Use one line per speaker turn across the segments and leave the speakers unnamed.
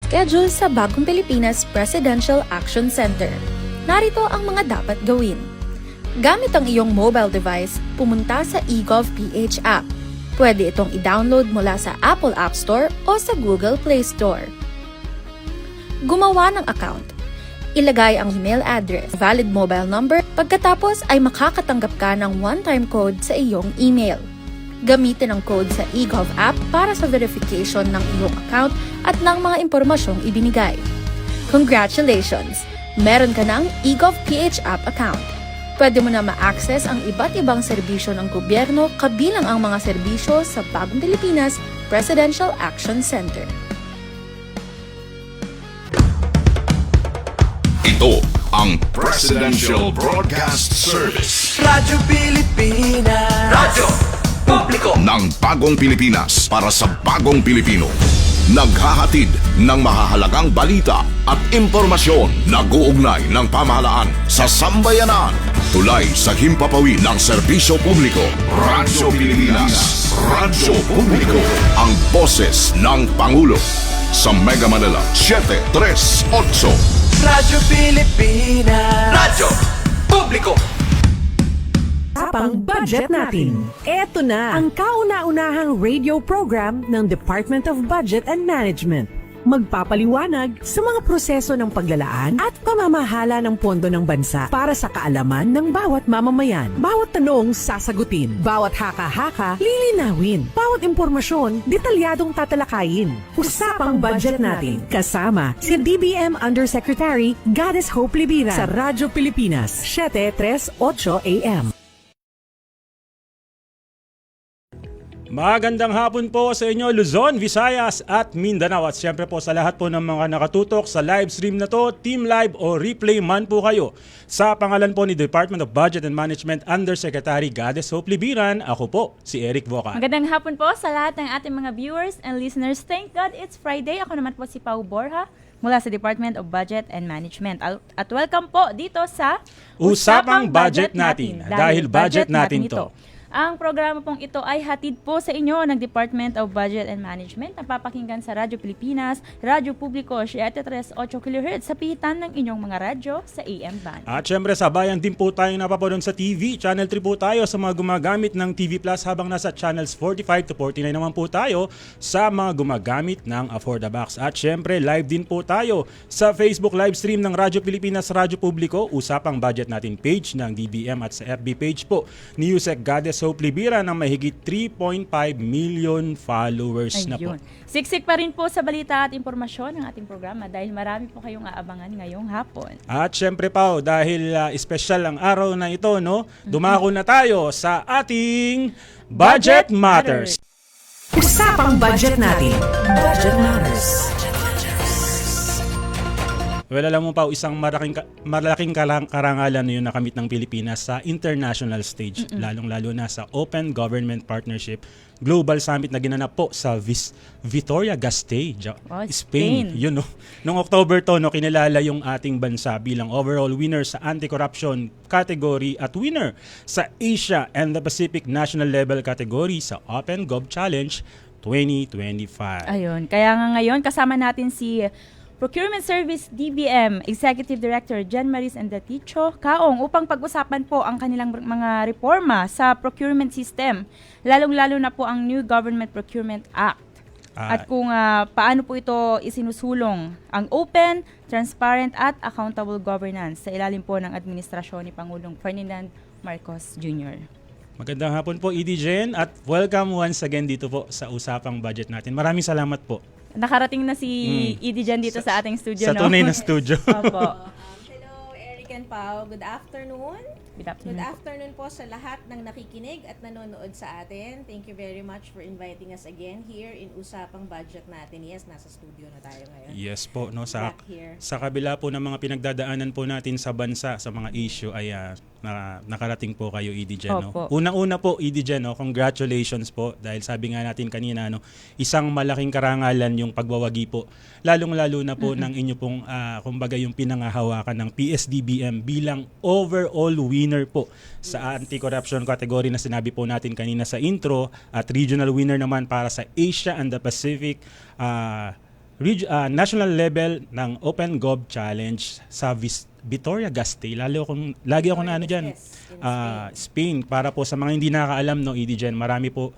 schedule sa Bagong Pilipinas Presidential Action Center. Narito ang mga dapat gawin. Gamit ang iyong mobile device, pumunta sa eGov.ph app. Pwede itong i-download mula sa Apple App Store o sa Google Play Store. Gumawa ng account. Ilagay ang email address, valid mobile number, pagkatapos ay makakatanggap ka ng one-time code sa iyong email. Gamitin ang code sa eGov app para sa verification ng iyong account at ng mga impormasyong ibinigay. Congratulations! Meron ka ng eGov.ph app account. Pwede mo na ma-access ang iba't ibang serbisyo ng gobyerno kabilang ang mga serbisyo sa Bagong Pilipinas Presidential Action Center.
Ito ang Presidential Broadcast Service.
Radyo Pilipinas. Radyo Publiko
Ng Bagong Pilipinas para sa Bagong Pilipino. Naghahatid ng mahahalagang balita at impormasyon na guugnay ng pamahalaan sa sambayanan. Tulay sa himpapawid ng serbisyo publiko. Radyo Pilipinas. Radyo Publiko. Ang boses ng Pangulo. Sa Mega Manila, 738.
Radyo Pilipinas. Radyo Publiko.
Usapang budget natin. Eto na ang kauna-unahang radio program ng Department of Budget and Management. Magpapaliwanag sa mga proseso ng paglalaan at pamamahala ng pondo ng bansa para sa kaalaman ng bawat mamamayan. Bawat tanong sasagutin, bawat haka-haka lilinawin, bawat impormasyon detalyadong tatalakayin. Usapang budget natin kasama si DBM Undersecretary Goddess Hope Libira sa Radyo Pilipinas 738 AM.
Magandang hapon po sa inyo Luzon, Visayas at Mindanao at siyempre po sa lahat po ng mga nakatutok sa live stream na to, team live o replay man po kayo. Sa pangalan po ni Department of Budget and Management Undersecretary Goddess Hope Libiran, ako po si Eric Vocal.
Magandang hapon po sa lahat ng ating mga viewers and listeners. Thank God it's Friday. Ako naman po si Pau Borja mula sa Department of Budget and Management. At welcome po dito sa
Usapang Budget Natin dahil budget natin to.
Ang programa pong ito ay hatid po sa inyo ng Department of Budget and Management. Napapakinggan sa Radyo Pilipinas, Radyo Publiko, 738 kHz sa pihitan ng inyong mga radyo sa AM band.
At syempre sa bayan din po tayong napapanood sa TV. Channel 3 po tayo sa mga gumagamit ng TV Plus habang nasa channels 45 to 49 naman po tayo sa mga gumagamit ng Affordabox. At syempre live din po tayo sa Facebook live stream ng Radyo Pilipinas, Radyo Publiko, Usapang Budget Natin page ng DBM at sa FB page po ni Yusek Goddess Hope Libira na mahigit 3.5 million followers na po.
Siksik pa rin po sa balita at impormasyon ng ating programa dahil marami po kayong aabangan ngayong hapon.
At syempre pa, dahil special ang araw na ito, no, dumako na tayo sa ating Budget Matters.
Usapang budget natin. Budget Matters.
Well, alam mo pa, isang malaking karangalan na yun nakamit ng Pilipinas sa international stage, lalong-lalo na sa Open Government Partnership Global Summit na ginanap po sa Vitoria-Gasteiz, Spain. Yun, no? Noong October to, no, kinilala yung ating bansa bilang overall winner sa anti-corruption category at winner sa Asia and the Pacific National Level category sa Open Gov Challenge 2025.
Ayun, kaya nga ngayon kasama natin si Procurement Service DBM Executive Director Jen Maris Andaticho Kaong upang pag-usapan po ang kanilang mga reforma sa procurement system, lalong-lalo na po ang New Government Procurement Act. At kung paano po ito isinusulong ang open, transparent at accountable governance sa ilalim po ng administrasyon ni Pangulong Ferdinand Marcos Jr.
Magandang hapon po, ED Jen, at welcome once again dito po sa Usapang Budget Natin. Maraming salamat po.
Nakarating na si ED Jen dito sa ating studio.
Sa tunay na studio.
Opo.
Hello, Eric and Pao. Good afternoon. Good afternoon po sa lahat ng nakikinig at nanonood sa atin. Thank you very much for inviting us again here in Usapang Budget Natin. Yes, nasa studio na tayo ngayon.
Yes po, no, sa
here.
sa kabila po ng mga pinagdadaanan po natin sa bansa sa mga issue ay nakarating po kayo, ED Jen, no.
Opo.
Unang-una po, ED Jen, no, congratulations po dahil sabi nga natin kanina, no, isang malaking karangalan yung pagbawagi po, lalong-lalo na po ng inyo pong kumbaga yung pinangahawakan ng PSDBM bilang overall winner po sa anti-corruption category na sinabi po natin kanina sa intro at regional winner naman para sa Asia and the Pacific national level ng Open Gov Challenge sa Vitoria Gasteiz. Lagi ako na ano diyan.
Yes, in
Spain. Para po sa mga hindi nakakaalam no, EDGen, marami po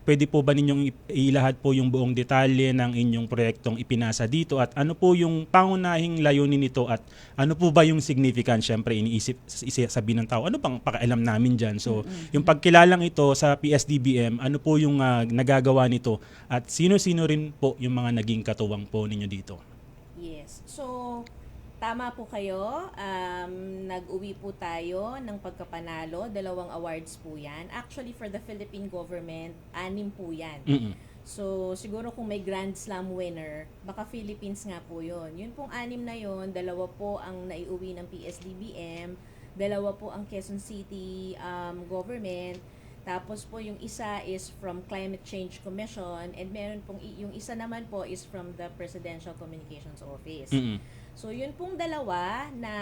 pwede po ba ninyong ilahad po yung buong detalye ng inyong proyektong ipinasa dito at ano po yung pangunahing layunin nito at ano po ba yung significance? Syempre iniisip sabihin ng tao, ano pang pakialam namin dyan? So yung pagkilalang ito sa PSDBM, ano po yung nagagawa nito at sino-sino rin po yung mga naging katuwang po ninyo dito?
Yes. So, tama po kayo. Nag-uwi po tayo ng pagkapanalo. 2 awards po yan. Actually, for the Philippine government, 6 po yan. So, siguro kung may Grand Slam winner, baka Philippines nga po yun. Yun pong 6 na yun, 2 po ang naiuwi ng PSDBM, 2 po ang Quezon City government, tapos po yung isa is from Climate Change Commission, and meron pong yung isa naman po is from the Presidential Communications Office. So yun pong 2 na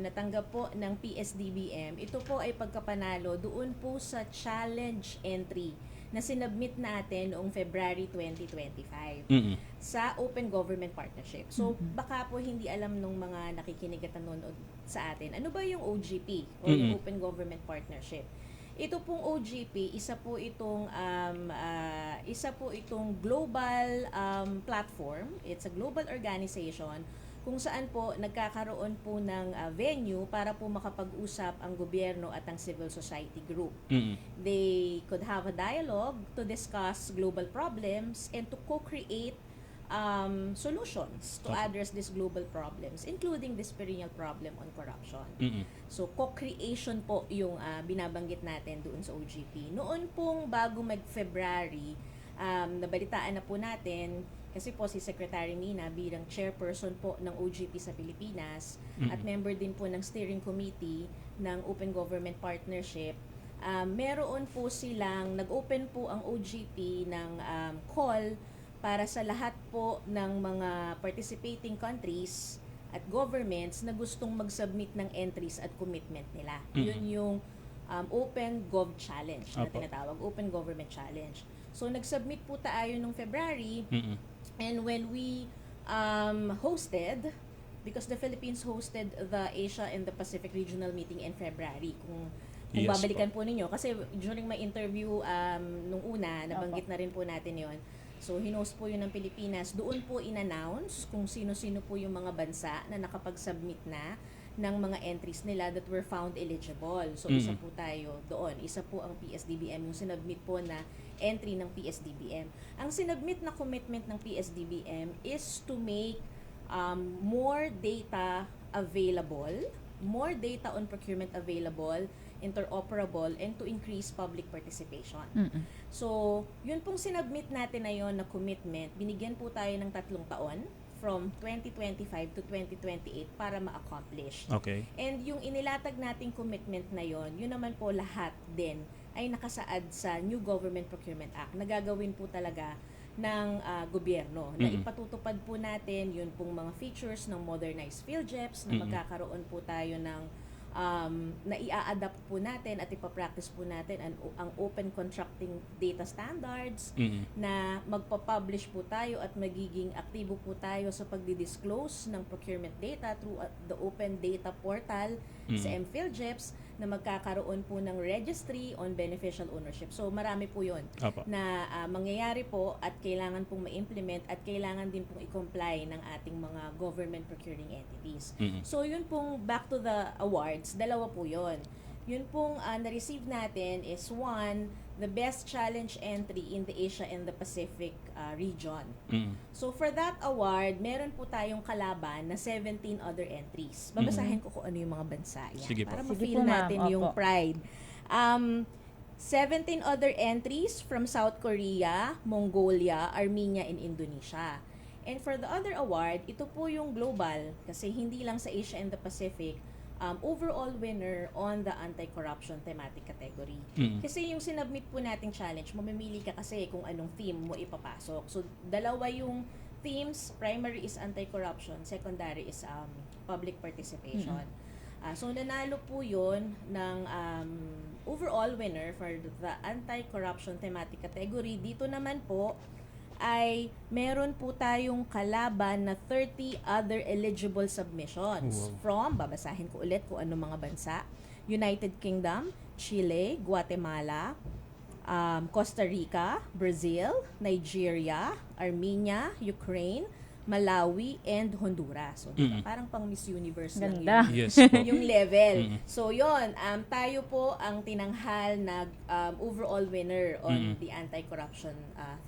natanggap po ng PSDBM, ito po ay pagkapanalo doon po sa challenge entry na sinubmit natin noong February 2025 sa Open Government Partnership. So baka po hindi alam nung mga nakikinig at nanonood sa atin, ano ba yung OGP o yung Open Government Partnership? Ito pong OGP, isa po itong global platform. It's a global organization kung saan po nagkakaroon po ng venue para po makapag-usap ang gobyerno at ang civil society group. They could have a dialogue to discuss global problems and to co-create solutions to address these global problems, including this perennial problem on corruption. So, co-creation po yung binabanggit natin doon sa OGP. Noon pong bago mag-February, nabalitaan na po natin, kasi po si Secretary Mina bilang chairperson po ng OGP sa Pilipinas at member din po ng steering committee ng Open Government Partnership, meron po silang, nag-open po ang OGP ng call para sa lahat po ng mga participating countries at governments na gustong mag-submit ng entries at commitment nila. Yun yung Open Gov Challenge na tinatawag, Open Government Challenge. So, nag-submit po tayo nung February, and when we hosted, because the Philippines hosted the Asia and the Pacific Regional Meeting in February, kung
Yes
babalikan po ninyo, kasi during my interview nung una, nabanggit na rin po natin yon. So, hinost po yun ng Pilipinas. Doon po in-announce kung sino-sino po yung mga bansa na nakapag-submit na ng mga entries nila that were found eligible. So, isa po tayo doon. Isa po ang PSDBM, yung sinubmit po na entry ng PSDBM. Ang sinubmit na commitment ng PSDBM is to make more data available, more data on procurement available, interoperable, and to increase public participation. So, yun pong sinubmit natin na yun na commitment, binigyan po tayo ng 3 taon from 2025 to 2028 para ma-accomplish.
Okay.
And yung inilatag nating commitment na yun naman po lahat din ay nakasaad sa New Government Procurement Act na gagawin po talaga ng gobyerno. Na ipatutupad po natin yun pong mga features ng modernized PhilJeps na magkakaroon po tayo ng na i-adapt po natin at ipapractice po natin ang open contracting data standards, na magpa-publish po tayo at magiging aktibo po tayo sa pagdi-disclose ng procurement data through the open data portal sa MPhilJeps, na magkakaroon po ng registry on beneficial ownership. So marami po yun na mangyayari po at kailangan pong ma-implement at kailangan din pong i-comply ng ating mga government procuring entities. So yun pong back to the awards, 2 po yun. Yun pong na-receive natin is 1, the best challenge entry in the Asia and the Pacific region. So for that award, meron po tayong kalaban na 17 other entries. Babasahin ko kung ano yung mga bansa yan.
Sige po.
Para
Sige
ma-feel
po, ma'am.
natin yung
Opo.
pride. 17 other entries from South Korea, Mongolia, Armenia, and Indonesia. And for the other award, ito po yung global, kasi hindi lang sa Asia and the Pacific, overall winner on the anti-corruption thematic category. Kasi yung sinubmit po nating challenge, mamimili ka kasi kung anong theme mo ipapasok. So, 2 yung themes. Primary is anti-corruption, secondary is public participation. So, nanalo po yun ng overall winner for the anti-corruption thematic category. Dito naman po, ay meron po tayong kalaban na 30 other eligible submissions from, babasahin ko ulit kung ano mga bansa, United Kingdom, Chile, Guatemala, Costa Rica, Brazil, Nigeria, Armenia, Ukraine, Malawi, and Honduras. So, diba, parang pang Miss Universe lang
Ganda.
yun.
Yes po.
Yung level. So, yun, tayo po ang tinanghal na overall winner on the anti-corruption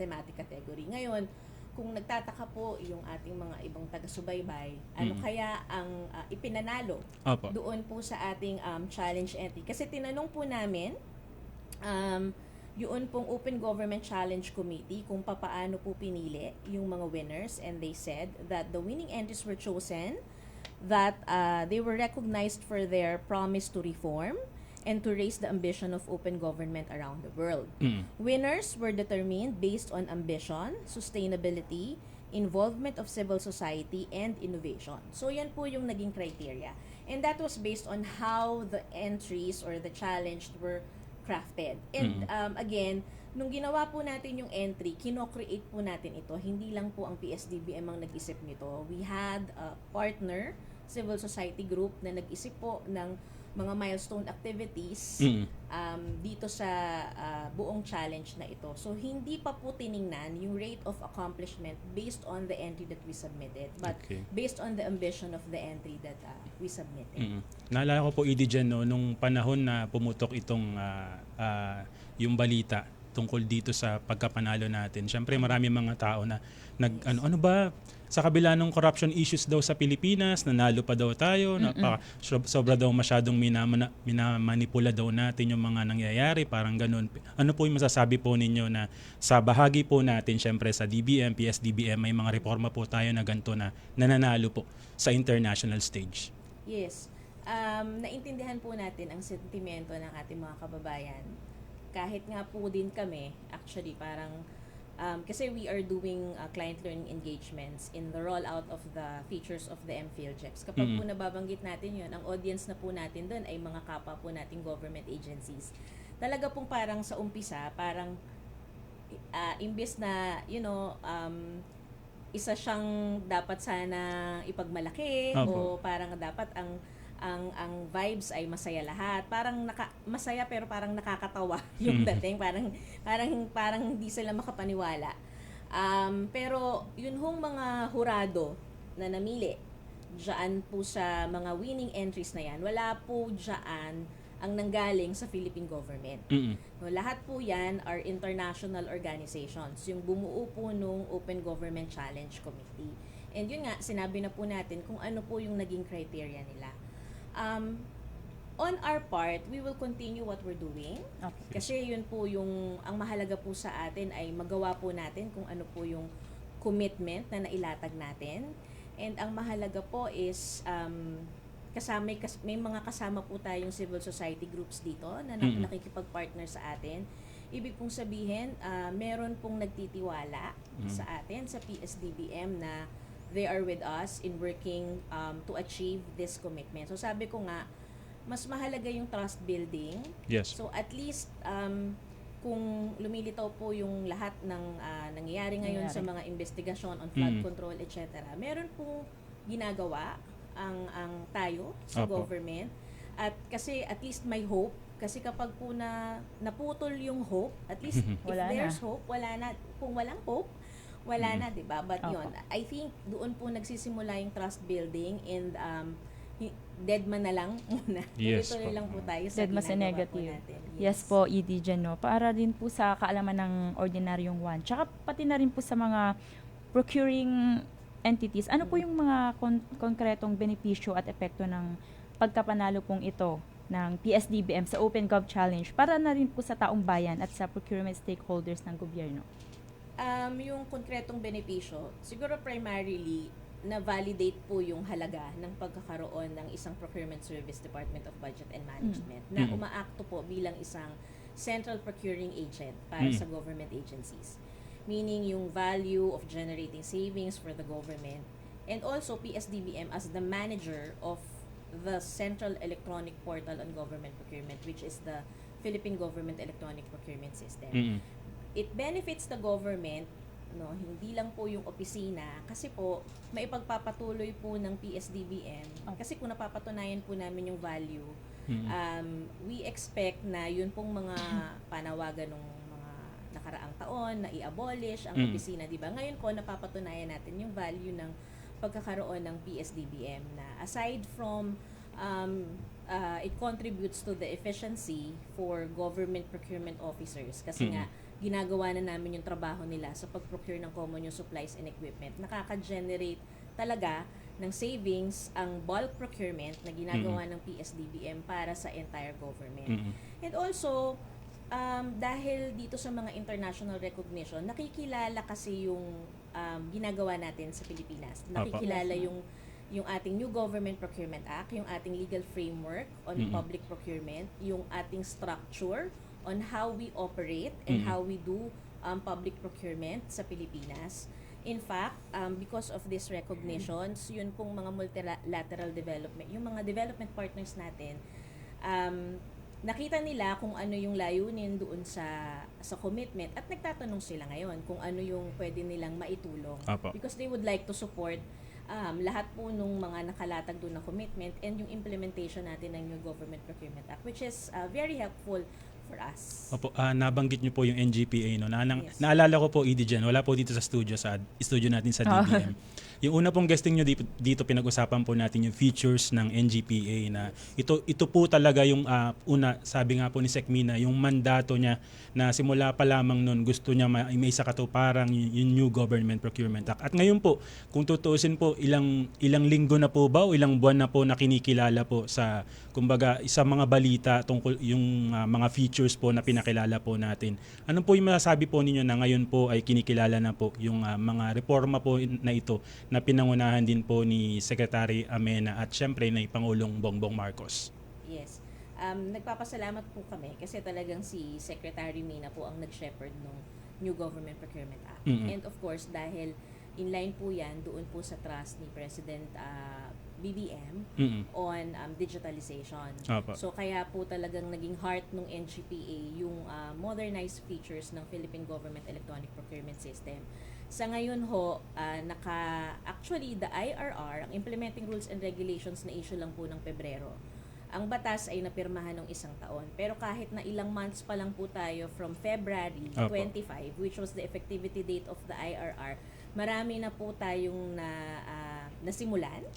thematic category. Ngayon, kung nagtataka po yung ating mga ibang taga-subaybay, ano kaya ang ipinanalo
Opo.
doon po sa ating challenge entry? Kasi tinanong po namin, yun pong Open Government Challenge Committee kung papaano po pinili yung mga winners, and they said that the winning entries were chosen that they were recognized for their promise to reform and to raise the ambition of open government around the world. Winners were determined based on ambition, sustainability, involvement of civil society, and innovation. So yan po yung naging criteria. And that was based on how the entries or the challenge were crafted. And again, nung ginawa po natin yung entry, kino-create po natin ito. Hindi lang po ang PSDBM ang nag-isip nito. We had a partner, civil society group, na nag-isip po ng mga milestone activities dito sa buong challenge na ito. So, hindi pa po tiningnan yung rate of accomplishment based on the entry that we submitted, but based on the ambition of the entry that we submitted.
Naalala ko po, Jen, no, nung panahon na pumutok itong yung balita tungkol dito sa pagkapanalo natin. Siyempre, marami mga tao na ano ba, sa kabila ng corruption issues daw sa Pilipinas, nanalo pa daw tayo, sobra daw masyadong minamanipula daw natin yung mga nangyayari, parang ganun. Ano po yung masasabi po ninyo na sa bahagi po natin, syempre sa DBM, PSDBM, may mga reforma po tayo na ganito na nananalo po sa international stage?
Yes. Naintindihan po natin ang sentimento ng ating mga kababayan. Kahit nga po din kami, actually, parang kasi we are doing client learning engagements in the rollout of the features of the MPhilJEPs. Kapag po nababanggit natin yun, ang audience na po natin doon ay mga kapwa po nating government agencies. Talaga pong parang sa umpisa, parang imbes na, isa siyang dapat sana ipagmalaki o parang dapat ang vibes ay masaya lahat. Parang masaya pero parang nakakatawa yung dating. Parang hindi sila makapaniwala. Pero yun hong mga hurado na namili diyan po sa mga winning entries na yan, wala po diyan ang nanggaling sa Philippine government. No, lahat po yan are international organizations, yung bumuo po nung Open Government Challenge Committee. And yun nga, sinabi na po natin kung ano po yung naging criteria nila. On our part, we will continue what we're doing. Okay. Kasi yun po yung, ang mahalaga po sa atin ay magawa po natin kung ano po yung commitment na nailatag natin. And ang mahalaga po is, may mga kasama po tayong civil society groups dito na nakikipag-partner sa atin. Ibig pong sabihin, meron pong nagtitiwala sa atin, sa PSDBM, na they are with us in working to achieve this commitment. So sabi ko nga, mas mahalaga yung trust building.
Yes.
So at least kung lumilitaw po yung lahat ng nangyayari ngayon sa mga investigasyon on flood control, etc. Meron pong ginagawa ang tayo sa government. At kasi at least may hope. Kasi kapag po naputol yung hope, at least if there's hope, wala na. Kung walang hope, wala na, 'di ba? But yun, I think doon po nagsisimula yung trust building, and dead man na lang muna.
Yes,
Tuloy lang po tayo sa
Dead man sa
ginagawa
negative.
po natin.
Yes po, Jen, no? Para din po sa kaalaman ng ordinaryong one. Tsaka pati na rin po sa mga procuring entities. Ano po yung mga konkretong benepisyo at epekto ng pagkapanalo pong ito ng PSDBM sa Open Gov Challenge para na rin po sa taong bayan at sa procurement stakeholders ng gobyerno?
Yung konkretong benepisyo, siguro primarily, na-validate po yung halaga ng pagkakaroon ng isang procurement service, Department of Budget and Management, na umaakto po bilang isang central procuring agent para sa government agencies. Meaning yung value of generating savings for the government, and also PSDBM as the manager of the Central Electronic Portal on Government Procurement, which is the Philippine Government Electronic Procurement System. It benefits the government no, hindi lang po yung opisina, kasi po maipagpapatuloy po ng PSDBM, kasi kung napapatunayan po namin yung value, we expect na yun pong mga panawagan ng mga nakaraang taon na i-abolish ang opisina, di ba? Ngayon po napapatunayan natin yung value ng pagkakaroon ng PSDBM, na aside from it contributes to the efficiency for government procurement officers, kasi nga ginagawa na namin yung trabaho nila sa pag-procure ng common use supplies and equipment. Nakaka-generate talaga ng savings ang bulk procurement na ginagawa ng PSDBM para sa entire government. And also, dahil dito sa mga international recognition, nakikilala kasi yung ginagawa natin sa Pilipinas. Nakikilala yung ating New Government Procurement Act, yung ating legal framework on public procurement, yung ating structure on how we operate and how we do public procurement sa Pilipinas. In fact, because of these recognitions, yun pong mga multilateral development, yung mga development partners natin, nakita nila kung ano yung layunin doon sa commitment, at nagtatanong sila ngayon kung ano yung pwede nilang maitulong. Because they would like to support lahat po nung mga nakalatag doon na commitment and yung implementation natin ng New Government Procurement Act, which is very helpful for us.
Opo, nabanggit niyo po yung NGPA, no?
Yes.
Naalala ko po, Edigen, wala po dito sa studio natin sa DBM. Yung una pong guesting nyo dito pinag-usapan po natin yung features ng NGPA, na ito po talaga yung una, sabi nga po ni Sec Mina, yung mandato niya na simula pa lamang noon gusto niya may isa katuparang yung New Government Procurement Act. At ngayon po, kung tutuusin po, ilang linggo na po ba o ilang buwan na po na kinikilala po sa, kumbaga, sa mga balita tungkol yung mga features po na pinakilala po natin. Ano po yung masasabi po ninyo na ngayon po ay kinikilala na po yung mga reforma po na ito na pinangunahan din po ni Secretary Amena at syempre ni Pangulong Bongbong Marcos?
Yes. Nagpapasalamat po kami kasi talagang si Secretary Mina po ang nag-shepherd ng New Government Procurement Act. And of course, dahil inline po yan doon po sa trust ni President BBM on digitalization. So kaya po talagang naging heart ng NGPA yung modernized features ng Philippine Government Electronic Procurement System. Sa ngayon ho, actually the IRR, ang Implementing Rules and Regulations na issue lang po ng Pebrero. Ang batas ay napirmahan ng 1 taon. Pero kahit na ilang months pa lang po tayo from February 25, which was the effectivity date of the IRR, marami na po tayong nasimulan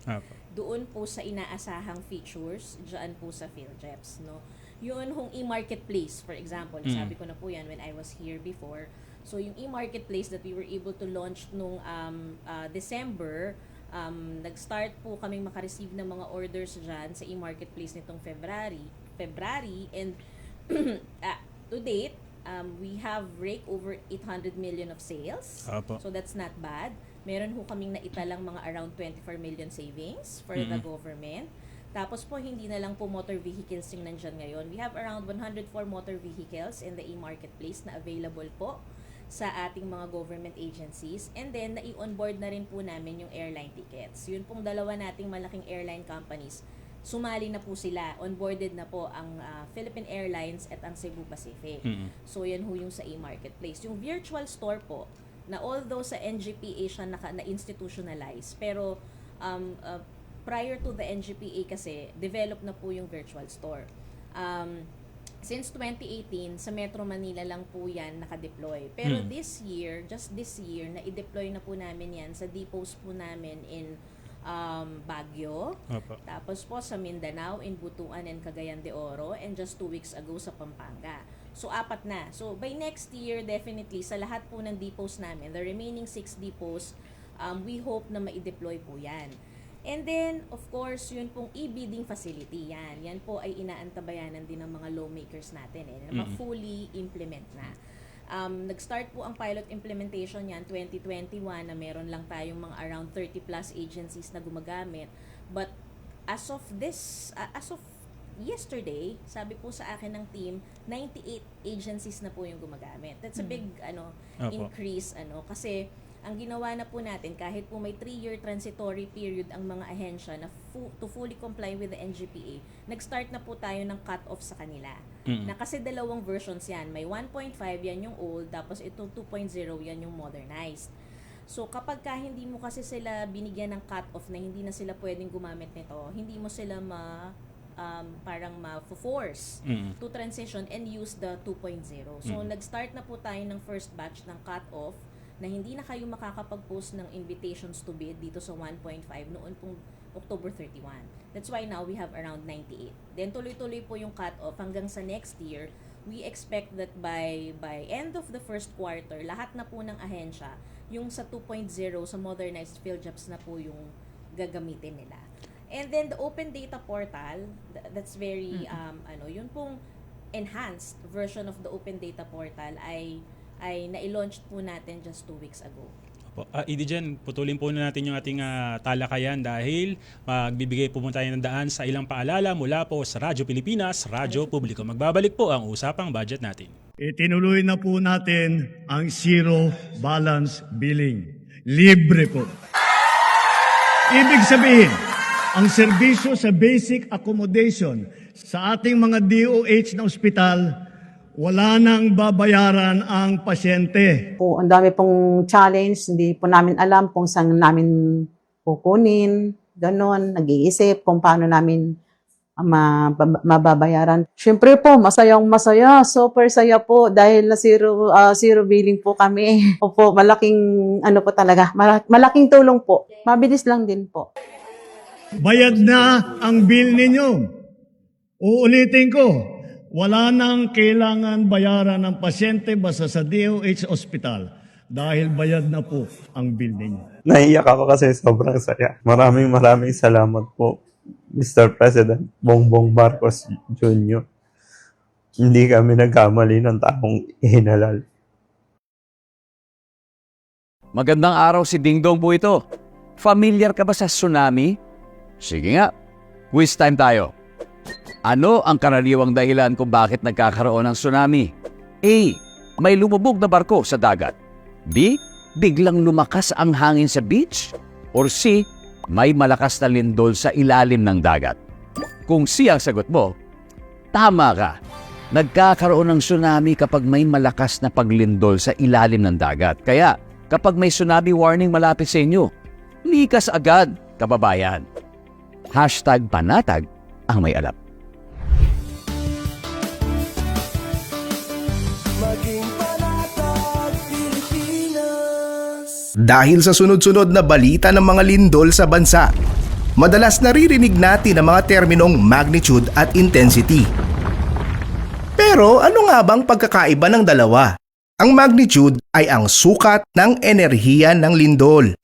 doon po sa inaasahang features dyan po sa PhilJeps, no? Yun hong e-marketplace, for example, sabi ko na po yan when I was here before. So yung e-marketplace that we were able to launch nung December, nag-start po kaming makareceive ng mga orders dyan sa e-marketplace nitong February and to date, we have rake over 800 million of sales. So that's not bad. Meron ho kaming naitalang mga around 24 million savings for the government. Tapos po, hindi na lang po motor vehicles yung nandyan ngayon. We have around 104 motor vehicles in the e-marketplace na available po sa ating mga government agencies. And then, nai-onboard na rin po namin yung airline tickets. Yun pong dalawa nating malaking airline companies. Sumali na po sila. Onboarded na po ang Philippine Airlines at ang Cebu Pacific. So, yan ho yung sa e-marketplace. Yung virtual store po, na although sa NGPA siya na-institutionalize, pero prior to the NGPA kasi, develop na po yung virtual store. Since 2018, sa Metro Manila lang po yan nakadeploy. Pero this year, na-i-deploy na po namin yan sa depots po namin in Baguio, tapos po sa Mindanao, in Butuan and Cagayan de Oro, and just 2 weeks ago sa Pampanga. So, 4 na. So, by next year, definitely, sa lahat po ng depots namin, the remaining 6 depots, we hope na ma-i-deploy po yan. And then, of course, yun pong e-bidding facility, yan. Yan po ay inaantabayanan din ng mga lawmakers natin, na fully implement na. Nag-start po ang pilot implementation yan 2021 na meron lang tayong mga around 30 plus agencies na gumagamit. But as of yesterday, sabi po sa akin ng team, 98 agencies na po yung gumagamit. That's a big increase kasi ang ginawa na po natin, kahit po may 3-year transitory period ang mga ahensya na to fully comply with the NGPA, nag-start na po tayo ng cut-off sa kanila. Na kasi dalawang versions yan. May 1.5, yan yung old, tapos itong 2.0, yan yung modernized. So kapag ka hindi mo kasi sila binigyan ng cut-off na hindi na sila pwedeng gumamit nito, hindi mo sila parang ma-force to transition and use the 2.0. So nag-start na po tayo ng first batch ng cut-off na hindi na kayo makakapag-post ng invitations to bid dito sa 1.5 noon pong October 31. That's why now we have around 98. Then tuloy-tuloy po yung cut-off hanggang sa next year. We expect that by end of the first quarter, lahat na po ng ahensya, yung sa 2.0, sa modernized PhilJobs na po yung gagamitin nila. And then the Open Data Portal, that's very, yun pong enhanced version of the Open Data Portal ay na-launch po natin just 2 weeks ago.
Jen, putulin po na natin yung ating talakayan dahil magbibigay po muna tayo ng daan sa ilang paalala mula po sa Radyo Pilipinas, Radyo Publiko. Magbabalik po ang usapang budget natin.
Itinuloy na po natin ang zero balance billing. Libre po. Ibig sabihin, ang serbisyo sa basic accommodation sa ating mga DOH na ospital, wala nang babayaran ang pasyente.
Po, ang dami pong challenge, hindi po namin alam kung saan namin kukunin, ganon, nag-iisip kung paano namin mababayaran. Siyempre po, masayang-masaya, super saya po dahil na zero billing po kami. Opo, malaking po talaga, malaking tulong po. Mabilis lang din po.
Bayad na ang bill ninyo. Uulitin ko, wala nang kailangan bayaran ng pasyente basta sa DOH Hospital dahil bayad na po ang bill ninyo.
Naiyak ako kasi sobrang saya. Maraming salamat po, Mr. President Bongbong Marcos Jr. Hindi kami nagkamali ng taong ihinalal.
Magandang araw, si Dingdong po ito. Familiar ka ba sa tsunami? Sige nga, quiz time tayo. Ano ang karaniwang dahilan kung bakit nagkakaroon ng tsunami? A. May lumubog na barko sa dagat. B. Biglang lumakas ang hangin sa beach. Or C. May malakas na lindol sa ilalim ng dagat. Kung C ang sagot mo, tama ka. Nagkakaroon ng tsunami kapag may malakas na paglindol sa ilalim ng dagat. Kaya kapag may tsunami warning malapit sa inyo, likas agad, kababayan. #panatag ang may alam.
Maging panatag Pilipinas.
Dahil sa sunod-sunod na balita ng mga lindol sa bansa, madalas naririnig natin ang mga terminong magnitude at intensity. Pero ano nga bang pagkakaiba ng dalawa? Ang magnitude ay ang sukat ng enerhiya ng lindol.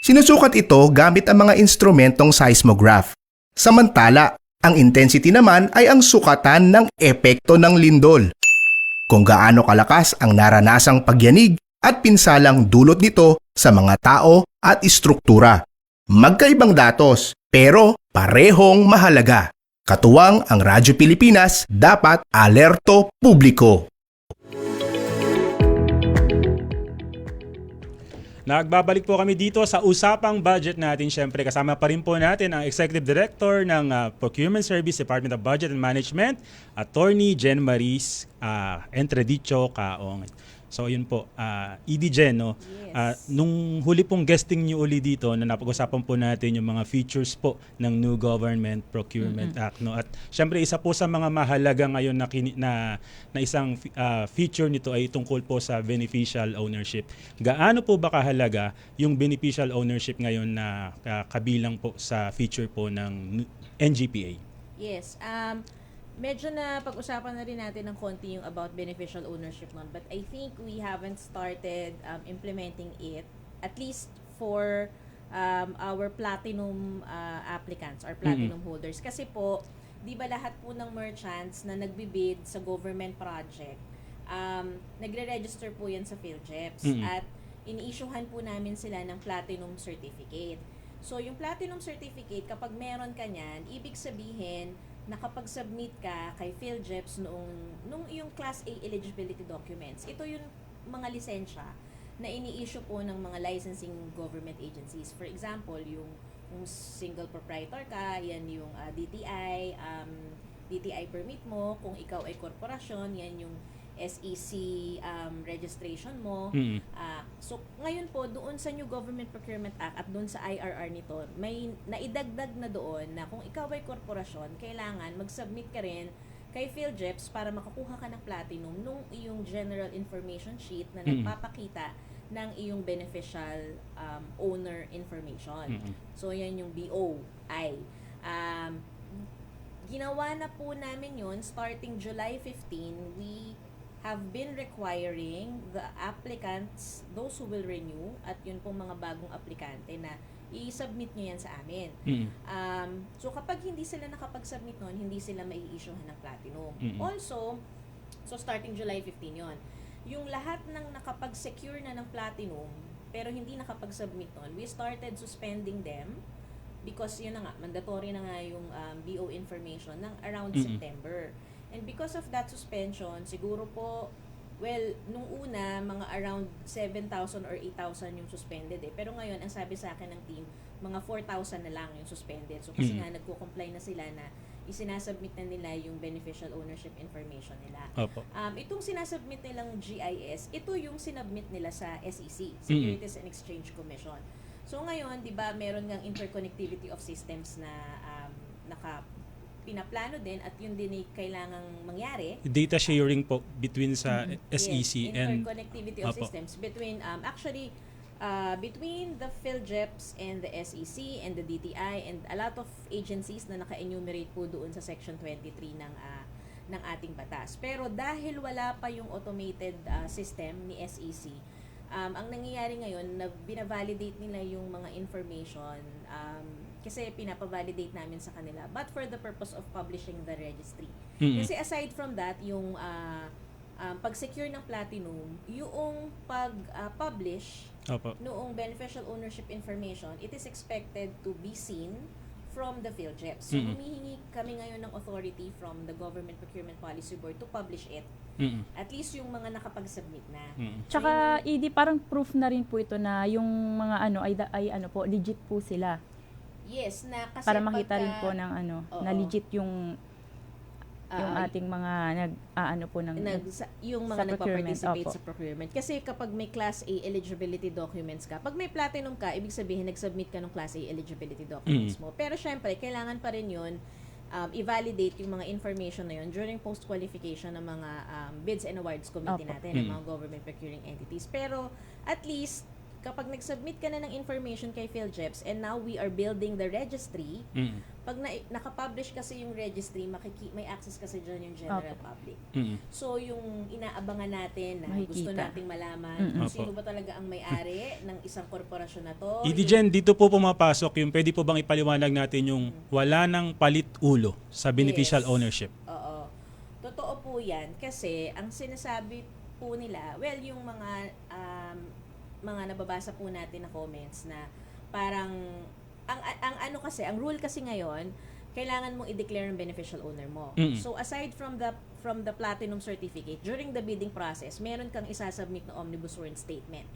Sinusukat ito gamit ang mga instrumentong seismograph. Samantala, ang intensity naman ay ang sukatan ng epekto ng lindol. Kung gaano kalakas ang naranasang pagyanig at pinsalang dulot nito sa mga tao at istruktura. Magkaibang datos, pero parehong mahalaga. Katuwang ang Radyo Pilipinas, dapat alerto publiko.
Nagbabalik po kami dito sa usapang budget natin. Siyempre, kasama pa rin po natin ang Executive Director ng Procurement Service, Department of Budget and Management, Attorney Jen Maris Entredicho Caong. So, yun po. Jen, no?
Yes.
Nung huli pong guesting niyo uli dito, na napag-usapan po natin yung mga features po ng New Government Procurement Act. No? At syempre, isa po sa mga mahalaga ngayon na isang feature nito ay tungkol po sa beneficial ownership. Gaano po ba kahalaga yung beneficial ownership ngayon na kabilang po sa feature po ng NGPA?
Yes. Medyo na pag-usapan na rin natin ng konti yung about beneficial ownership nun. But I think we haven't started implementing it, at least for our platinum applicants or platinum holders. Kasi po, di ba lahat po ng merchants na nagbibid sa government project, nagre-register po yan sa PhilJobs. At ini-issuehan po namin sila ng platinum certificate. So, yung platinum certificate, kapag meron ka niyan, ibig sabihin, nakapag-submit ka kay PhilJobs nung yung Class A eligibility documents. Ito yung mga lisensya na ini-issue po ng mga licensing government agencies. For example, yung single proprietor ka, yan yung DTI, DTI permit mo. Kung ikaw ay korporasyon, yan yung SEC registration mo. So, ngayon po, doon sa New Government Procurement Act at doon sa IRR nito, may naidagdag na doon na kung ikaw ay korporasyon, kailangan mag-submit ka rin kay PhilJeps para makakuha ka ng platinum nung iyong general information sheet na nagpapakita ng iyong beneficial owner information. So, yan yung BOI. Ginawa na po namin yun starting July 15. We have been requiring the applicants, those who will renew, at yun pong mga bagong aplikante na i-submit nyo yan sa amin. So kapag hindi sila nakapag-submit nun, hindi sila mai-issuehan ng platinum. Also, so starting July 15 yon, yung lahat ng nakapag-secure na ng platinum pero hindi nakapag-submit nun, we started suspending them because yun na nga, mandatory na nga yung BO information ng around September. And because of that suspension, siguro po, well, nung una, mga around 7,000 or 8,000 yung suspended eh. Pero ngayon, ang sabi sa akin ng team, mga 4,000 na lang yung suspended. So kasi nga, nagko-comply na sila na isinasubmit na nila yung beneficial ownership information nila. Itong sinasubmit nilang GIS, ito yung sinubmit nila sa SEC, Securities and Exchange Commission. So ngayon, di ba, meron ngang interconnectivity of systems na pinaplano din at yun din ay kailangang mangyari.
Data sharing po between sa SEC and
interconnectivity of systems between between the PhilJeps and the SEC and the DTI and a lot of agencies na naka-enumerate po doon sa section 23 ng ating batas. Pero dahil wala pa yung automated system ni SEC, ang nangyayari ngayon na binavalidate nila yung mga information kasi pinapavalidate namin sa kanila but for the purpose of publishing the registry. Kasi aside from that, yung pag-secure ng platinum, yung pag-publish noong beneficial ownership information, it is expected to be seen from the PhilJeps. So, humihingi kami ngayon ng authority from the Government Procurement Policy Board to publish it. At least yung mga nakapag-submit na.
Tsaka, parang proof na rin po ito na yung mga ay legit po sila.
Yes, na kasi
para makita rin po ng na legit yung ating mga
yung mga nagpa-participate sa procurement. Kasi kapag may Class A eligibility documents ka, pag may platinum ka, ibig sabihin nag-submit ka ng Class A eligibility documents mo. Pero syempre, kailangan pa rin yun i-validate yung mga information na yun during post-qualification ng mga bids and awards committee natin, ng mga government procuring entities. Pero at least, kapag nag-submit ka na ng information kay PhilJeps and now we are building the registry, pag nakapublish kasi yung registry, may access kasi dyan yung general public. So, yung inaabangan natin na gusto nating malaman kung sino ba talaga ang may-ari ng isang korporasyon na to.
Jen, dito po pumapasok yung pwede po bang ipaliwanag natin yung wala ng palit ulo sa beneficial ownership?
Oo. Totoo po yan kasi ang sinasabi po nila, well, yung mga nababasa po natin na comments na parang ang rule kasi ngayon, kailangan mong i-declare ang beneficial owner mo. So aside from the platinum certificate, during the bidding process, meron kang isasubmit na omnibus sworn statement.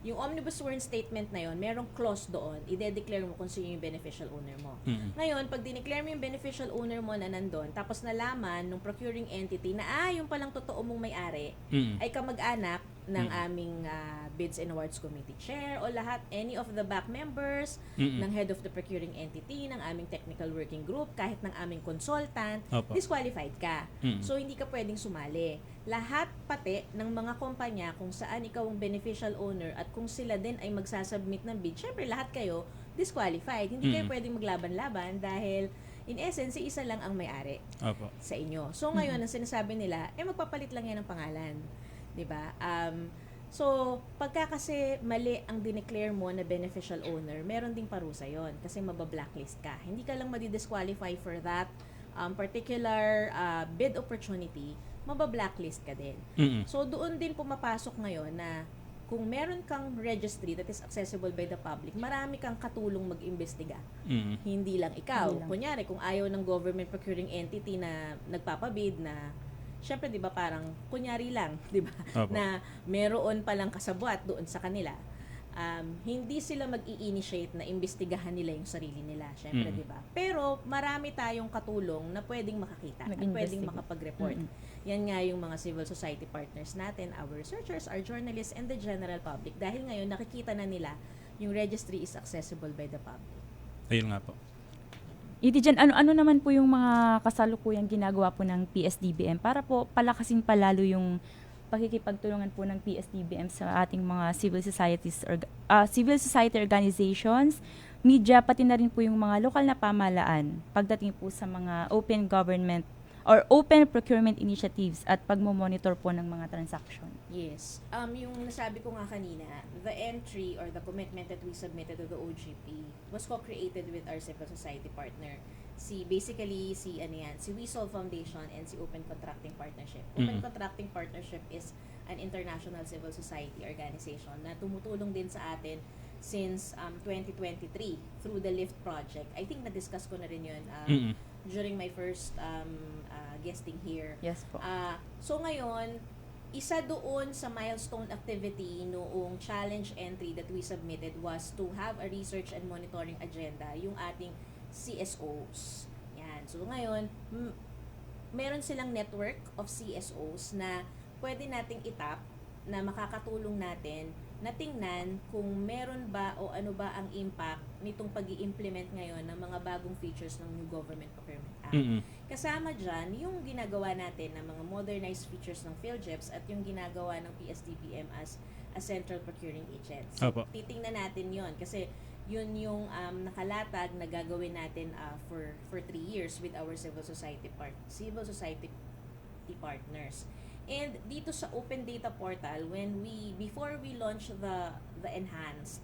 Yung omnibus sworn statement na yon, merong clause doon, i-declare mo kung sino yung beneficial owner mo. Ngayon, pag dineclare mo yung beneficial owner mo na nandun, tapos nalaman ng procuring entity na yung palang totoo mong may-ari, ay kamag-anak ng aming Bids and Awards Committee Chair o lahat, any of the back members, ng head of the procuring entity, ng aming technical working group, kahit ng aming consultant, disqualified ka. So, hindi ka pwedeng sumali. Lahat pati ng mga kumpanya kung saan ikaw ang beneficial owner at kung sila din ay magsasubmit ng bid, syempre lahat kayo disqualified. Hindi kayo pwedeng maglaban-laban dahil in essence, isa lang ang may-ari sa inyo. So, ngayon, ang sinasabi nila, magpapalit lang yan ng pangalan. Diba? So, pagka kasi mali ang dineclare mo na beneficial owner, meron ding parusa yon kasi mabablacklist ka. Hindi ka lang madidisqualify for that particular bid opportunity, mabablacklist ka din. So, doon din pumapasok ngayon na kung meron kang registry that is accessible by the public, marami kang katulong mag-imbestiga. Hindi lang ikaw. Kunyari, kung ayaw ng government procuring entity na nagpapabid na syempre 'di ba parang kunyari lang, 'di ba?
Opo.
Na meron palang kasabwat doon sa kanila. Hindi sila mag-i-initiate na imbestigahan nila yung sarili nila, syempre, 'di ba? Pero marami tayong katulong na pwedeng makakita at pwedeng makapag-report. Yan nga yung mga civil society partners natin, our researchers, our journalists, and the general public. Dahil ngayon nakikita na nila yung registry is accessible by the public.
Ayun nga po.
Itijan, ano naman po yung mga kasalukuyang ginagawa po ng PSDBM para po palakasin palalo yung pakikipagtulungan po ng PSDBM sa ating mga civil society organizations, media, pati na rin po yung mga lokal na pamahalaan pagdating po sa mga open government or open procurement initiatives at pagmo-monitor po ng mga transaction.
Yes. Yung nasabi ko nga kanina, the entry or the commitment that we submitted to the OGP was co-created with our civil society partner. Si WeSolve Foundation and si Open Contracting Partnership. Open Contracting Partnership is an international civil society organization na tumutulong din sa atin since 2023 through the LIFT project. I think na-discuss ko na rin yun during my first guesting here.
Yes po.
So ngayon, isa doon sa milestone activity noong challenge entry that we submitted was to have a research and monitoring agenda, yung ating CSOs. Yan. So ngayon, meron silang network of CSOs na pwede nating itap na makakatulong natin na tingnan kung meron ba o ano ba ang impact nitong pag-i-implement ngayon ng mga bagong features ng New Government Procurement Act. Kasama dyan yung ginagawa natin ng mga modernized features ng PhilJeps at yung ginagawa ng PSDBM as a central procuring agency.
Opo.
Titingnan natin yon kasi yun yung nakalatag na gagawin natin for 3 years with our civil society partners. And dito sa Open Data Portal, before we launch the enhanced,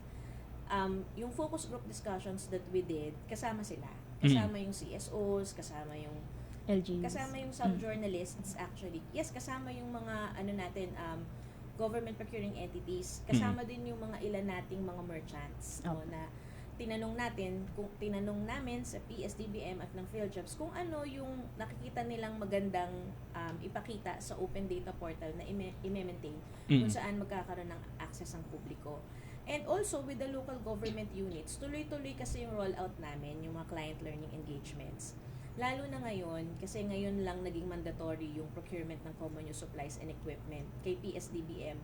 yung focus group discussions that we did, kasama sila. Kasama yung CSOs, kasama yung
LGUs.
Kasama yung sub-journalists actually. Yes, kasama yung mga government procuring entities. Kasama din yung mga ilan nating mga merchants na tinanong namin sa PSDBM at ng PhilJeps kung ano yung nakikita nilang magandang ipakita sa open data portal na i-maintain kung saan magkakaroon ng access ang publiko. And also with the local government units, tuloy-tuloy kasi yung rollout namin, yung mga client learning engagements. Lalo na ngayon, kasi ngayon lang naging mandatory yung procurement ng common use supplies and equipment kay PSDBM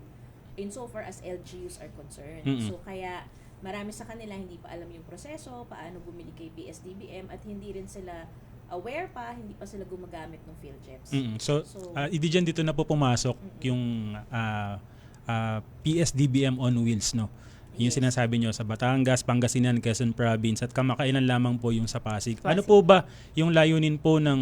insofar as LGUs are concerned. So kaya marami sa kanila hindi pa alam yung proseso, paano bumili kay PSDBM at hindi rin sila aware pa, hindi pa sila gumagamit ng PhilJeps.
So dito na po pumasok yung PSDBM on wheels, no? Yung sinasabi nyo sa Batangas, Pangasinan, Quezon Province at kamakailan lamang po yung sa Pasig. Ano po ba yung layunin po ng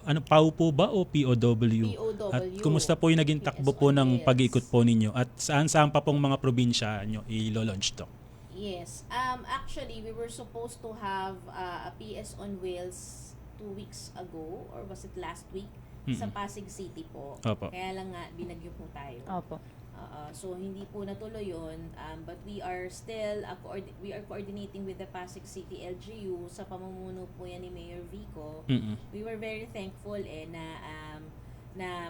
PAW po ba o POW? At kumusta po yung naging takbo po ng pag-iikot po ninyo? At saan pa pong mga probinsya nyo i-launch to?
Yes. Actually, we were supposed to have a PS on Wheels 2 weeks ago or was it last week sa Pasig City po.
Opo.
Kaya lang nga binagyo po tayo.
Opo.
So hindi po natuloy yun, but we are still coordinating with the Pasig City LGU sa pamumuno po yan ni Mayor Vico. We were very thankful na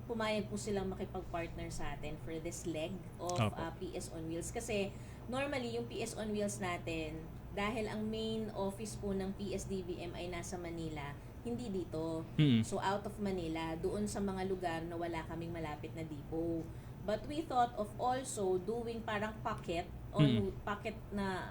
pumayag po silang makipag-partner sa atin for this leg of PS on Wheels kasi normally yung PS on Wheels natin dahil ang main office po ng PSDBM ay nasa Manila, hindi dito. So out of Manila, doon sa mga lugar na wala kaming malapit na depot. But we thought of also doing parang packet na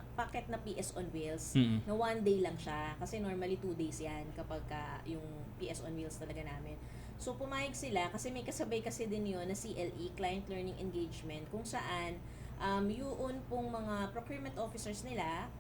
PS on Wheels na 1 day lang siya kasi normally 2 days yan kapag yung PS on Wheels talaga namin. So pumayag sila kasi may kasabay kasi din yun na CLE, Client Learning Engagement, kung saan yun pong mga procurement officers nila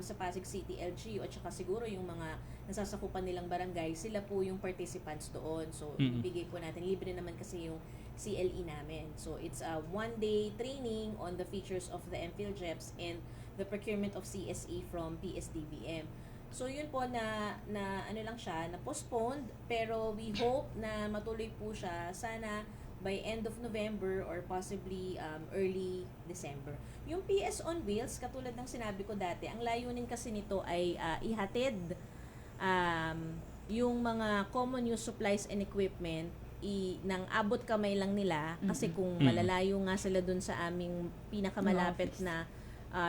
sa Pasig City LGU at saka siguro yung mga nasasakupan nilang barangay, sila po yung participants doon. So ibigay po natin, libre naman kasi yung CLE namin. So it's a 1-day training on the features of the PhilJeps and the procurement of CSE from PSDBM. So yun po na ano lang siya, na postponed, pero we hope na matuloy po siya sana by end of November or possibly early December. Yung PS on Wheels, katulad ng sinabi ko dati, ang layunin kasi nito ay ihatid yung mga common use supplies and equipment, ng abot kamay lang nila kasi kung malalayo nga sila dun sa aming pinakamalapit na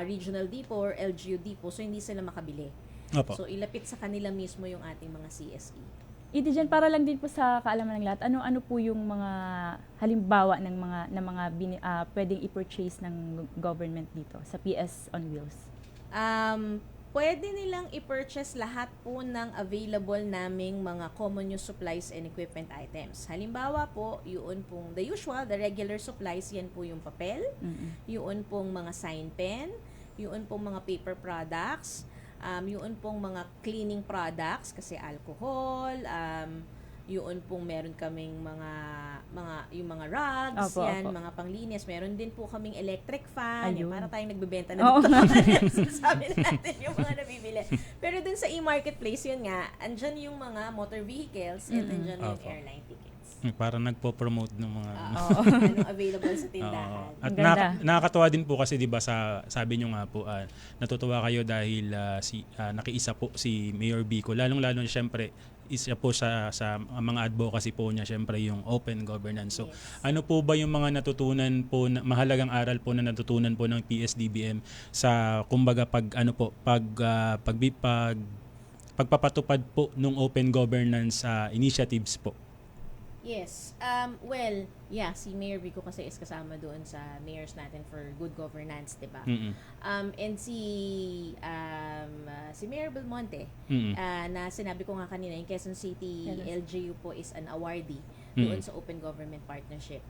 regional depot or LGU depot, so hindi sila makabili.
Opo.
So ilapit sa kanila mismo yung ating mga CSE.
Diyan para lang din po sa kaalaman ng lahat, ano po yung mga halimbawa ng mga pwedeng i-purchase ng government dito sa PS on Wheels?
Pwede nilang i-purchase lahat po ng available naming mga common use supplies and equipment items. Halimbawa po, yun pong the usual, the regular supplies, yan po yung papel, yun pong mga sign pen, yun pong mga paper products, yun pong mga cleaning products kasi alcohol, yun pong meron kaming yung mga rugs, mga panglinis. Meron din po kaming electric fan, yung para tayong nagbebenta na dito. Sabi natin yung mga nabibili. Pero dun sa e-marketplace, yun nga, andyan yung mga motor vehicles and andyan yung airline tickets.
Para nagpo-promote ng mga
anong available sa tindahan.
At nakakatuwa din po kasi 'di ba sabi niyo nga po natutuwa kayo dahil nakiisa po si Mayor Vico, lalong-lalo na syempre isa po sa mga advocacy po niya syempre yung open governance. So ano po ba yung mga natutunan po mahalagang aral po na natutunan po ng PSDBM sa kumbaga pagpapatupad po ng open governance initiatives po?
Yes. Si Mayor Vico kasi is kasama doon sa mayors natin for good governance, 'di ba? And si Mayor Belmonte, na sinabi ko nga kanina, yung Quezon City LGU po is an awardee doon sa Open Government Partnership.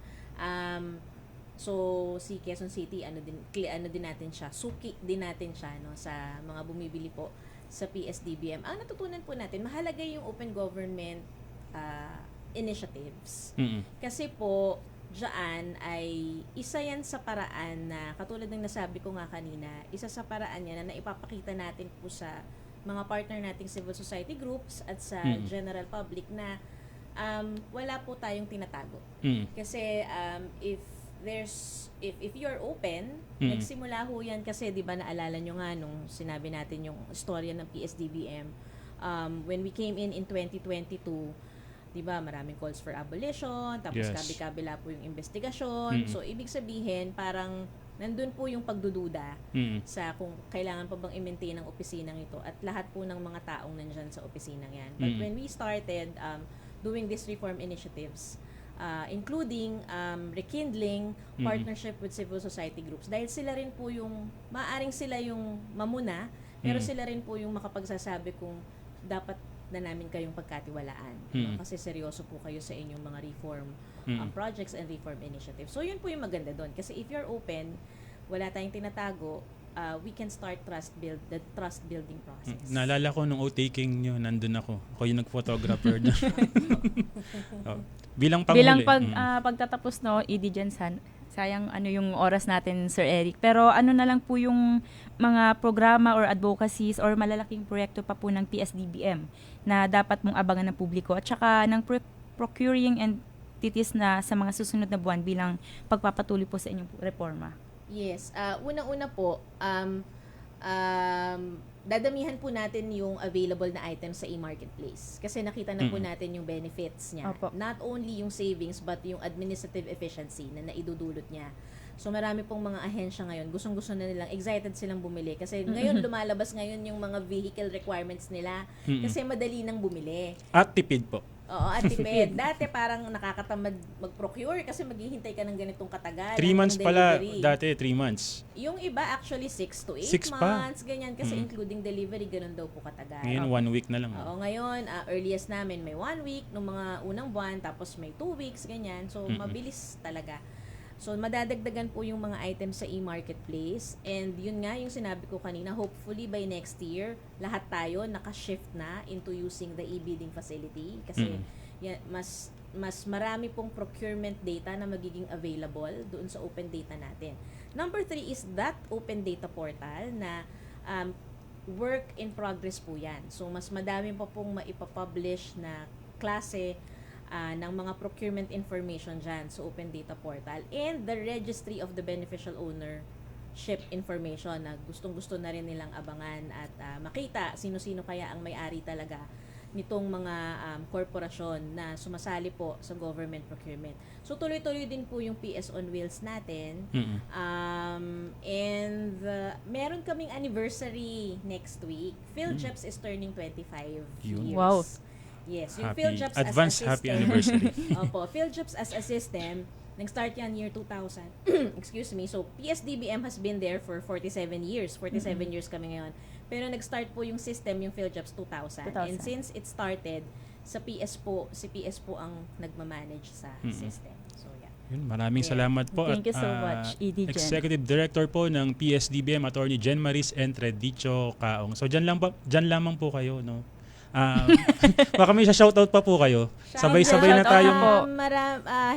So si Quezon City ano din natin siya, suki din natin siya no sa mga bumibili po sa PSDBM. Ang natutunan po natin, mahalaga yung open government initiatives. Kasi po, diyan ay isa yan sa paraan na, katulad ng nasabi ko nga kanina, isa sa paraan yan na naipapakita natin po sa mga partner nating civil society groups at sa general public na wala po tayong tinatago. Kasi if you're open, nagsimula ho yan kasi 'di ba naalala nyo nga nung sinabi natin yung istorya ng PSDBM, when we came in 2022, 'di ba, maraming calls for abolition, tapos kabila po yung investigasyon. So ibig sabihin parang nandun po yung pagdududa sa kung kailangan pa bang i-maintain ang opisinang ito at lahat po ng mga taong nandyan sa opisinang yan. But when we started doing these reform initiatives, including rekindling partnership with civil society groups, dahil sila rin po yung maaring sila yung mamuna, pero sila rin po yung makapagsasabi kung dapat na namin kayong pagkatiwalaan. Kasi seryoso po kayo sa inyong mga reform projects and reform initiatives. So yun po yung maganda doon. Kasi if you're open, wala tayong tinatago, we can start the trust building process.
Naalala ko nung outtaking nyo, nandun ako. Ako yung nag-photographer na. Bilang
pagtatapos Jensen, sayang yung oras natin, Sir Eric. Pero ano na lang po yung mga programa or advocacies or malalaking proyekto pa po ng PSDBM na dapat mong abangan ng publiko at saka ng procuring entities na sa mga susunod na buwan bilang pagpapatuloy po sa inyong reforma?
Yes. Unang-una po, dadamihan po natin yung available na items sa e-marketplace. Kasi nakita na po natin yung benefits niya. Not only yung savings, but yung administrative efficiency na naidudulot niya. So marami pong mga ahensya ngayon, gustong-gusto na nilang, excited silang bumili. Kasi ngayon, lumalabas ngayon yung mga vehicle requirements nila. Kasi madali nang bumili.
At tipid po.
Oo, at tipid. Dati parang nakakatamad mag-procure kasi maghihintay ka ng ganitong katagal.
3 months pala, dati 3 months.
Yung iba actually 6 to 8 months, ganyan. Kasi including delivery, ganun daw po katagal.
Ngayon, 1 week na lang.
Oo, ngayon, earliest namin may 1 week, nung mga unang buwan, tapos may 2 weeks, ganyan. So, mabilis talaga. So, madadagdagan po yung mga items sa e-marketplace. And yun nga yung sinabi ko kanina, hopefully by next year, lahat tayo naka-shift na into using the e-bidding facility. Kasi mas marami pong procurement data na magiging available doon sa open data natin. Number 3 is that open data portal na work in progress po yan. So, mas madami pa pong maipapublish na klase ng mga procurement information dyan sa Open Data Portal and the Registry of the Beneficial Ownership information na gustong-gusto na rin nilang abangan at makita sino-sino kaya ang may-ari talaga nitong mga korporasyon na sumasali po sa government procurement. So tuloy-tuloy din po yung PS on Wheels natin. Meron kaming anniversary next week. PhilJeps is turning 25 years.
Wow.
Yes, yung
Happy,
PhilJeps as a
advance
system.
happy anniversary.
Opo, PhilJeps as a system, nag-start yan year 2000. Excuse me. So, PSDBM has been there for 47 years. 47 years kami ngayon. Pero nag-start po yung system, yung PhilJeps 2000. And since it started, si PS po ang nagmamanage sa system. So, yeah.
Yun, maraming salamat po.
Thank you so much, ED Jen.
Executive Director po ng PSDBM, Attorney Jen Maris Entredicho Kaong. So, dyan lamang po kayo, no? Baka may shoutout pa po kayo. Sabay-sabay na tayo po.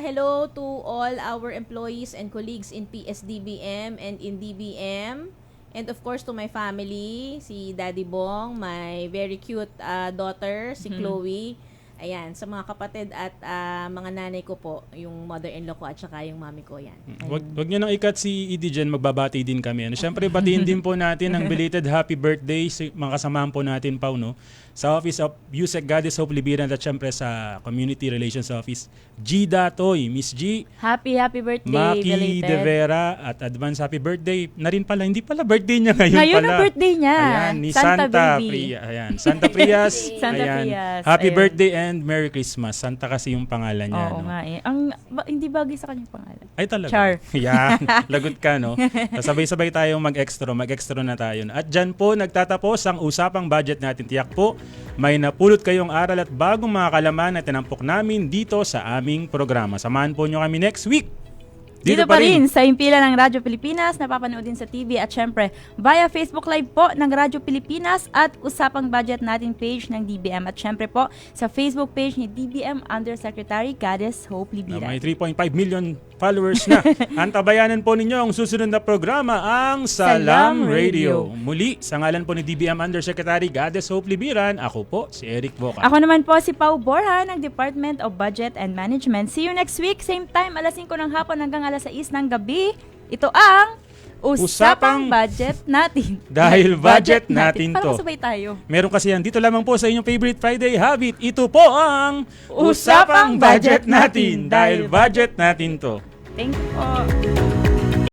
Hello to all our employees and colleagues in PSDBM and in DBM. And of course to my family, si Daddy Bong, my very cute daughter, si Chloe. Ayan, sa mga kapatid at mga nanay ko po, yung mother-in-law ko at saka yung mami ko, yan.
Wag niyo nang ikat si ED Jen, magbabati din kami. Siyempre, batiin din po natin ang belated happy birthday sa mga kasamahan po natin, Pao, no? Sa Office of Yusek Goddess Hope Libiran at siyempre sa Community Relations Office, G. Datoy, Miss G.
Happy birthday,
Maki
belated.
De Vera at advance happy birthday. Na rin pala, hindi pala birthday niya ngayon
Ngayon
pala.
ang birthday niya.
Ayan, ni
Santa
Santa
baby.
Priya. Ayan, Santa Prias.
Santa
Ayan.
Prias.
Happy
Ayun.
birthday and Merry Christmas. Santa kasi yung pangalan niya.
Oo
no?
nga eh. Hindi bagay sa kanyang pangalan.
Ay talaga.
Char.
Yan. Lagot ka, no? Sabay-sabay tayong mag-extra na tayo. At dyan po nagtatapos ang usapang budget natin. Tiyak po, may napulot kayong aral at bagong mga kalaman na tinampok namin dito sa aming programa. Samahan po nyo kami next week.
Dito pa rin sa impila ng Radyo Pilipinas, napapanood din sa TV at syempre via Facebook Live po ng Radyo Pilipinas at Usapang Budget nating page ng DBM at syempre po sa Facebook page ni DBM Undersecretary Goddess Hope Libiran.
May 3.5 million followers na. Antabayanan po ninyo ang susunod na programa, ang Salam Radio. Muli, sa ngalan po ni DBM Undersecretary Goddess Hope Libiran, ako po si Eric Boca.
Ako naman po si Pao Borja ng Department of Budget and Management. See you next week, same time, alas 5 ng hapon hanggang alas 6 ng gabi. Ito ang Usapang Budget natin.
Dahil budget natin to.
Parang sabay tayo.
Meron kasi yan dito lamang po sa inyong favorite Friday habit. Ito po ang
Usapang Budget natin.
Dahil budget natin to.
Thank you po.